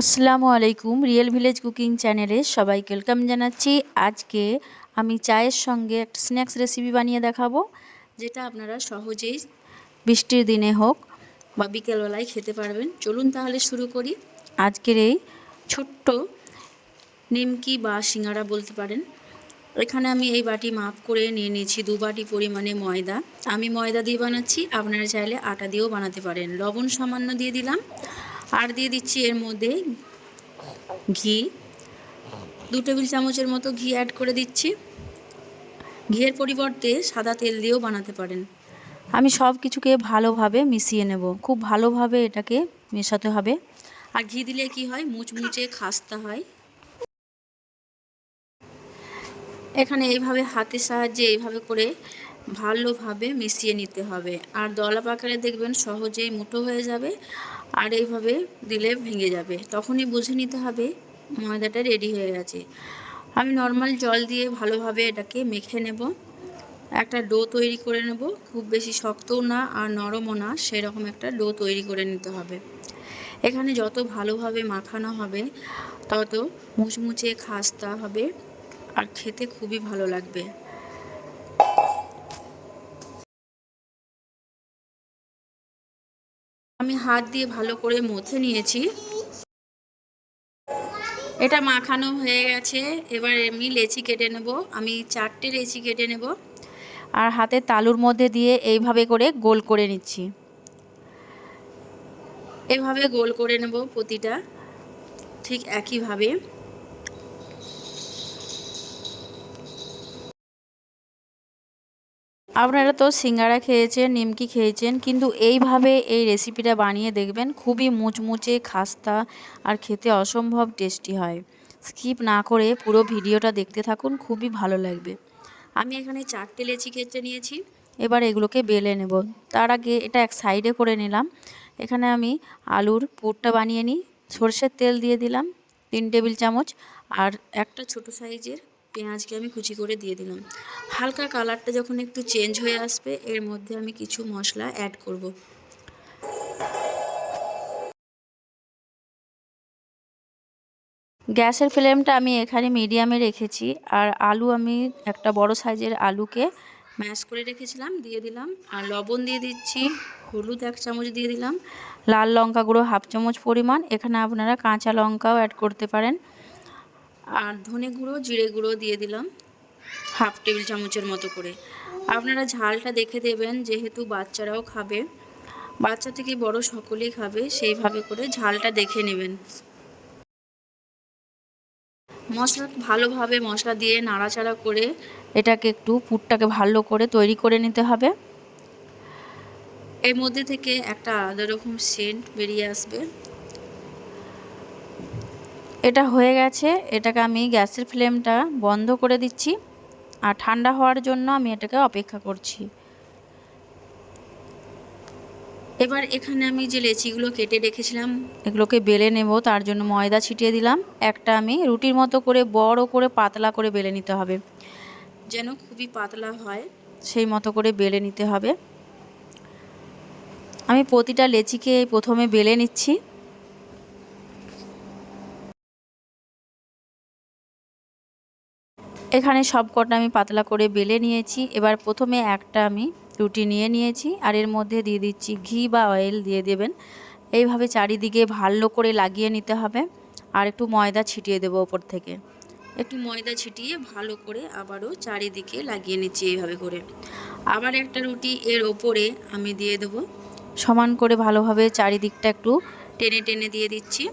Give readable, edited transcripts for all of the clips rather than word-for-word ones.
আসসালামু আলাইকুম। Real village cooking চ্যানেলে সবাইকে ওয়েলকাম জানাচ্ছি। আজকে আমি চায়ের সঙ্গে একটা স্ন্যাক্স রেসিপি বানিয়ে দেখাবো, যেটা আপনারা সহজেই বৃষ্টির দিনে হোক বা বিকেলবেলায় খেতে পারবেন। চলুন তাহলে শুরু করি। আজকের এই ছোট্ট নিমকি বা সিঙ্গারা বলতে পারেন। এখানে আমি এই বাটি মাপ করে নিয়ে নিয়েছি 2 বাটি পরিমাণে ময়দা। আমি ময়দা দিয়ে বানাচ্ছি, আপনারা চাইলে আটা দিয়েও বানাতে পারেন। লবণ সামান্য দিয়ে দিলাম, আর দিয়ে দিচ্ছি এর মধ্যে ঘি। 2 টেবিল চামচের মতো ঘি অ্যাড করে দিচ্ছি। ঘিয়ের পরিবর্তে সাদা তেল দিয়েও বানাতে পারেন। আমি সব কিছুকে ভালোভাবে মিশিয়ে নেব। খুব ভালোভাবে এটাকে মেশাতে হবে। আর ঘি দিলে কি হয়, মুচমুচে খাস্তা হয়। এখানে এইভাবে হাতের সাহায্যে এইভাবে করে ভালোভাবে মিশিয়ে নিতে হবে। আর দলা পাকালে দেখবেন সহজেই মুঠো হয়ে যাবে, আর এইভাবে দিলে ভেঙে যাবে। তখনই বুঝে নিতে হবে ময়দাটা রেডি হয়ে গেছে। আমি নর্মাল জল দিয়ে ভালোভাবে এটাকে মেখে নেব। একটা ডো তৈরি করে নেব, খুব বেশি শক্তও না আর নরমও না, সেরকম একটা ডো তৈরি করে নিতে হবে। এখানে যত ভালোভাবে মাখানো হবে তত মুচমুচে খাস্তা হবে আর খেতে খুবই ভালো লাগবে। আমি হাত দিয়ে ভালো করে মথে নিয়েছি। এটা মাখানো হয়ে গেছে। এবার আমি লেচি কেটে নেব। আমি 4টে লেচি কেটে নেব আর হাতে তালুর মধ্যে দিয়ে এইভাবে করে গোল করে নিচ্ছি। এভাবে গোল করে নেব প্রতিটা, ঠিক একইভাবে। আপনারা তো সিঙ্গারা খেয়েছেন, নিমকি খেয়েছেন, কিন্তু এইভাবে এই রেসিপিটা বানিয়ে দেখবেন, খুবই মুচমুচে খাস্তা আর খেতে অসম্ভব টেস্টি হয়। স্কিপ না করে পুরো ভিডিওটা দেখতে থাকুন, খুবই ভালো লাগবে। আমি এখানে 4টে লেচি কেটে নিয়েছি। এবার এগুলোকে বেলে নেব। তার আগে এটা এক সাইডে করে নিলাম। এখানে আমি আলুর পুরটা বানিয়ে নিই। সরষের তেল দিয়ে দিলাম 3 টেবিল চামচ, আর একটা ছোট সাইজের পেঁয়াজকে আমি কুচি করে দিয়ে দিলাম। হালকা কালারটা যখন একটু চেঞ্জ হয়ে আসবে, এর মধ্যে আমি কিছু মশলা অ্যাড করব। গ্যাসের ফ্লেমটা আমি এখানে মিডিয়ামে রেখেছি। আর আলু আমি একটা বড় সাইজের আলুকে ম্যাশ করে রেখেছিলাম, দিয়ে দিলাম। আর লবণ দিয়ে দিচ্ছি, হলুদ 1 চামচ দিয়ে দিলাম, লাল লঙ্কা গুঁড়ো 1/2 চামচ পরিমাণ। এখানে আপনারা কাঁচা লঙ্কাও অ্যাড করতে পারেন। আর ধনে গুঁড়ো, জিরে গুঁড়ো দিয়ে দিলাম 1/2 টেবিল চামচের মতো করে। আপনারা ঝালটা দেখে দেবেন, যেহেতু বাচ্চারাও খাবে, বাচ্চা থেকে বড় সকলেই খাবে, সেইভাবে করে ঝালটা দেখে নেবেন। ভালোভাবে মশলা দিয়ে নাড়াচাড়া করে এটাকে একটু পুরটাকে ভালো করে তৈরি করে নিতে হবে। এর মধ্যে থেকে একটা আলাদা রকম সেন্ট বেরিয়ে আসবে। এটা হয়ে গেছে। এটাকে আমি গ্যাসের ফ্লেমটা বন্ধ করে দিচ্ছি, আর ঠান্ডা হওয়ার জন্য আমি এটাকে অপেক্ষা করছি। এবার এখানে আমি যে লেচিগুলো কেটে রেখেছিলাম, এগুলোকে বেলে নেব। তার জন্য ময়দা ছিটিয়ে দিলাম। একটা আমি রুটির মতো করে বড় করে পাতলা করে বেলে নিতে হবে, যেন খুবই পাতলা হয় সেই মতো করে বেলে নিতে হবে। আমি প্রতিটা লেচিকে প্রথমে বেলে নিচ্ছি। এখানে সব কটা আমি পাতলা করে বেলে নিয়েছি। এবার প্রথমে একটা আমি রুটি নিয়েছি, আর এর মধ্যে দিয়ে দিচ্ছি ঘি বা অয়েল দিয়ে দেবেন। এইভাবে চারিদিকে ভালো করে লাগিয়ে নিতে হবে। আর একটু ময়দা ছিটিয়ে দেবো ওপর থেকে। একটু ময়দা ছিটিয়ে ভালো করে আবারও চারিদিকে লাগিয়ে নিচ্ছি এইভাবে করে। আবার একটা রুটি এর ওপরে আমি দিয়ে দেবো। সমান করে ভালোভাবে চারিদিকটা একটু টেনে টেনে দিয়ে দিচ্ছি।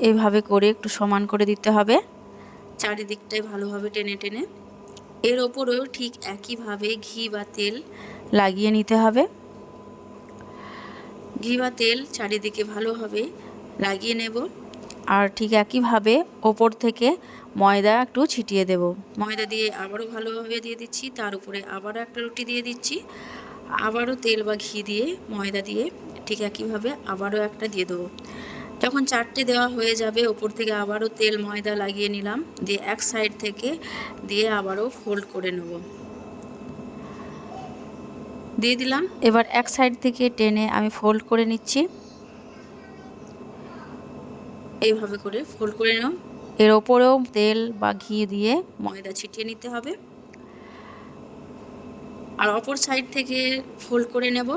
এইভাবে করে একটু সমান করে দিতে হবে, চারিদিকটায় ভালোভাবে টেনে টেনে। এর ওপরেও ঠিক একইভাবে ঘি বা তেল লাগিয়ে নিতে হবে। ঘি বা তেল চারিদিকে ভালোভাবে লাগিয়ে নেব। আর ঠিক একইভাবে ওপর থেকে ময়দা একটু ছিটিয়ে দেব। ময়দা দিয়ে আবারও ভালোভাবে দিয়ে দিচ্ছি। তার উপরে আবারও একটা রুটি দিয়ে দিচ্ছি। আবারও তেল বা ঘি দিয়ে ময়দা দিয়ে ঠিক একইভাবে আবারও একটা দিয়ে দেবো। যখন 4টে দেওয়া হয়ে যাবে, ওপর থেকে আবারও তেল ময়দা লাগিয়ে নিলাম, দিয়ে এক সাইড থেকে দিয়ে আবারও ফোল্ড করে নেব, দিয়ে দিলাম। এবার এক সাইড থেকে টেনে আমি ফোল্ড করে নিচ্ছি। এইভাবে করে ফোল্ড করে নাও। এর ওপরেও তেল বা ঘি দিয়ে ময়দা ছিটিয়ে নিতে হবে। আর অপর সাইড থেকে ফোল্ড করে নেব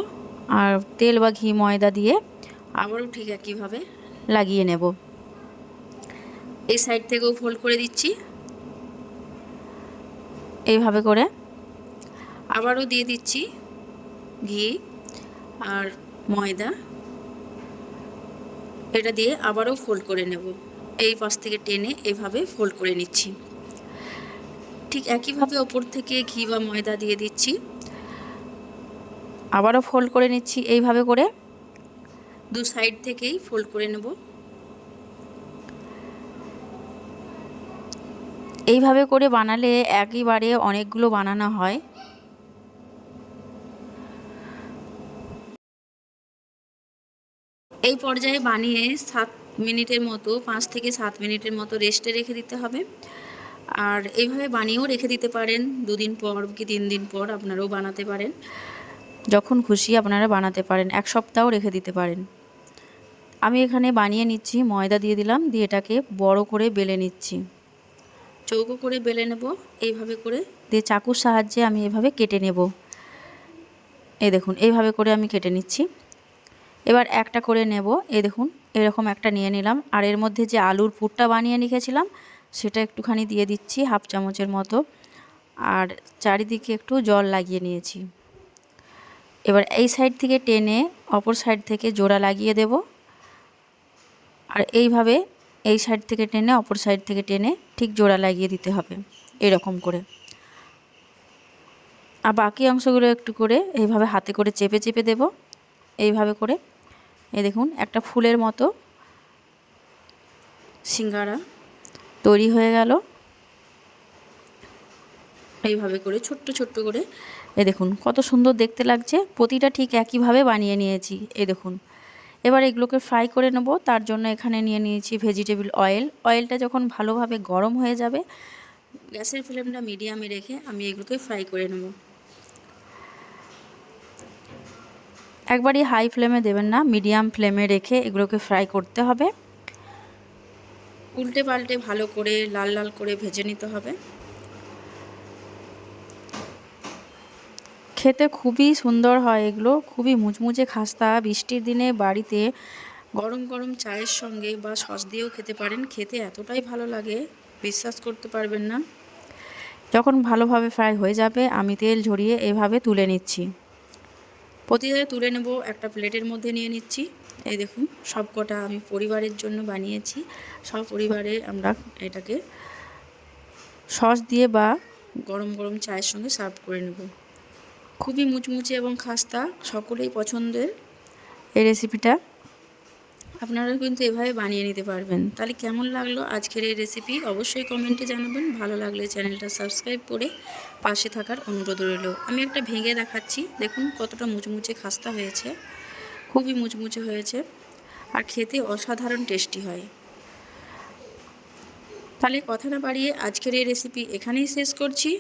আর তেল বা ঘি ময়দা দিয়ে আবারও ঠিক একইভাবে লাগিয়ে নেব। এই সাইড থেকেও ফোল্ড করে দিচ্ছি। এইভাবে করে আবারও দিয়ে দিচ্ছি ঘি আর ময়দা, এটা দিয়ে আবারও ফোল্ড করে নেব। এই পাশ থেকে টেনে এইভাবে ফোল্ড করে নিচ্ছি। ঠিক একইভাবে ওপর থেকে ঘি বা ময়দা দিয়ে দিচ্ছি, আবারও ফোল্ড করে নিচ্ছি। এইভাবে করে দু সাইড থেকেই ফোল্ড করে নেব। এইভাবে করে বানালে একইবারে অনেকগুলো বানানো হয়। এই পর্যায়ে বানিয়ে 7 মিনিটের মতো 5 থেকে 7 মিনিটের মতো রেস্টে রেখে দিতে হবে। আর এইভাবে বানিয়েও রেখে দিতে পারেন, 2 দিন পর কি 3 দিন পর আপনারাও বানাতে পারেন। যখন খুশি আপনারা বানাতে পারেন, 1 সপ্তাহও রেখে দিতে পারেন। আমি এখানে বানিয়ে নিচ্ছি, ময়দা দিয়ে দিলাম, দিয়ে এটাকে বড় করে বেলে নিচ্ছি। চৌকো করে বেলে নেব এইভাবে করে, দিয়ে চাকুর সাহায্যে আমি এভাবে কেটে নেব। এই দেখুন এইভাবে করে আমি কেটে নিচ্ছি। এবার একটা করে নেব। এই দেখুন এরকম একটা নিয়ে নিলাম। আর এর মধ্যে যে আলুর পুরটা বানিয়ে রেখেছিলাম সেটা একটুখানি দিয়ে দিচ্ছি, হাফ চামচের মতো। আর চারিদিকে একটু জল লাগিয়ে নিয়েছি। এবার এই সাইড থেকে টেনে অপর সাইড থেকে জোড়া লাগিয়ে দেব। আর এইভাবে এই সাইড থেকে টেনে অপর সাইড থেকে টেনে ঠিক জোড়া লাগিয়ে দিতে হবে এরকম করে। আর বাকি অংশগুলো একটু করে এইভাবে হাতে করে চেপে চেপে দেব এইভাবে করে। এই দেখুন একটা ফুলের মতো সিঙ্গারা তৈরি হয়ে গেল। এইভাবে করে ছোট্ট ছোট্ট করে, এই দেখুন কত সুন্দর দেখতে লাগছে। প্রতিটা ঠিক একইভাবে বানিয়ে নিয়েছি। এই দেখুন এবার এগুলোকে ফ্রাই করে নেব। তার জন্য এখানে নিয়ে নিয়েছি ভেজিটেবল অয়েল। অয়েলটা যখন ভালোভাবে গরম হয়ে যাবে, গ্যাসের ফ্লেমটা মিডিয়ামে রেখে আমি এগুলোকে ফ্রাই করে নেব। একবারই হাই ফ্লেমে দেবেন না, মিডিয়াম ফ্লেমে রেখে এগুলোকে ফ্রাই করতে হবে। উল্টে পাল্টে ভালো করে লাল লাল করে ভেজে নিতে হবে। খেতে খুবই সুন্দর হয় এগুলো, খুবই মুচমুচে খাস্তা। বৃষ্টির দিনে বাড়িতে গরম গরম চায়ের সঙ্গে বা সস দিয়েও খেতে পারেন। খেতে এতটাই ভালো লাগে, বিশ্বাস করতে পারবেন না। যখন ভালোভাবে ফ্রাই হয়ে যাবে আমি তেল ঝরিয়ে এভাবে তুলে নিচ্ছি। প্রতিটা তুলে নেব, একটা প্লেটের মধ্যে নিয়ে নিচ্ছি। এই দেখুন সব কটা আমি পরিবারের জন্য বানিয়েছি। সব পরিবারে আমরা এটাকে সস দিয়ে বা গরম গরম চায়ের সঙ্গে সার্ভ করে নেব। খুবই মুচমুচে এবং খাস্তা, সকলেই পছন্দের এই রেসিপিটা। আপনারাও কিন্তু এভাবে বানিয়ে নিতে পারবেন। তাহলে কেমন লাগলো আজকের এই রেসিপি অবশ্যই কমেন্টে জানাবেন। ভালো লাগলে চ্যানেলটা সাবস্ক্রাইব করে পাশে থাকার অনুরোধ রইল। আমি একটা ভেঙে দেখাচ্ছি, দেখুন কতটা মুচমুচে খাস্তা হয়েছে, খুবই মুচমুচে হয়েছে আর খেতে অসাধারণ টেস্টি হয়। তাহলে কথা না বাড়িয়ে আজকের এই রেসিপি এখানেই শেষ করছি।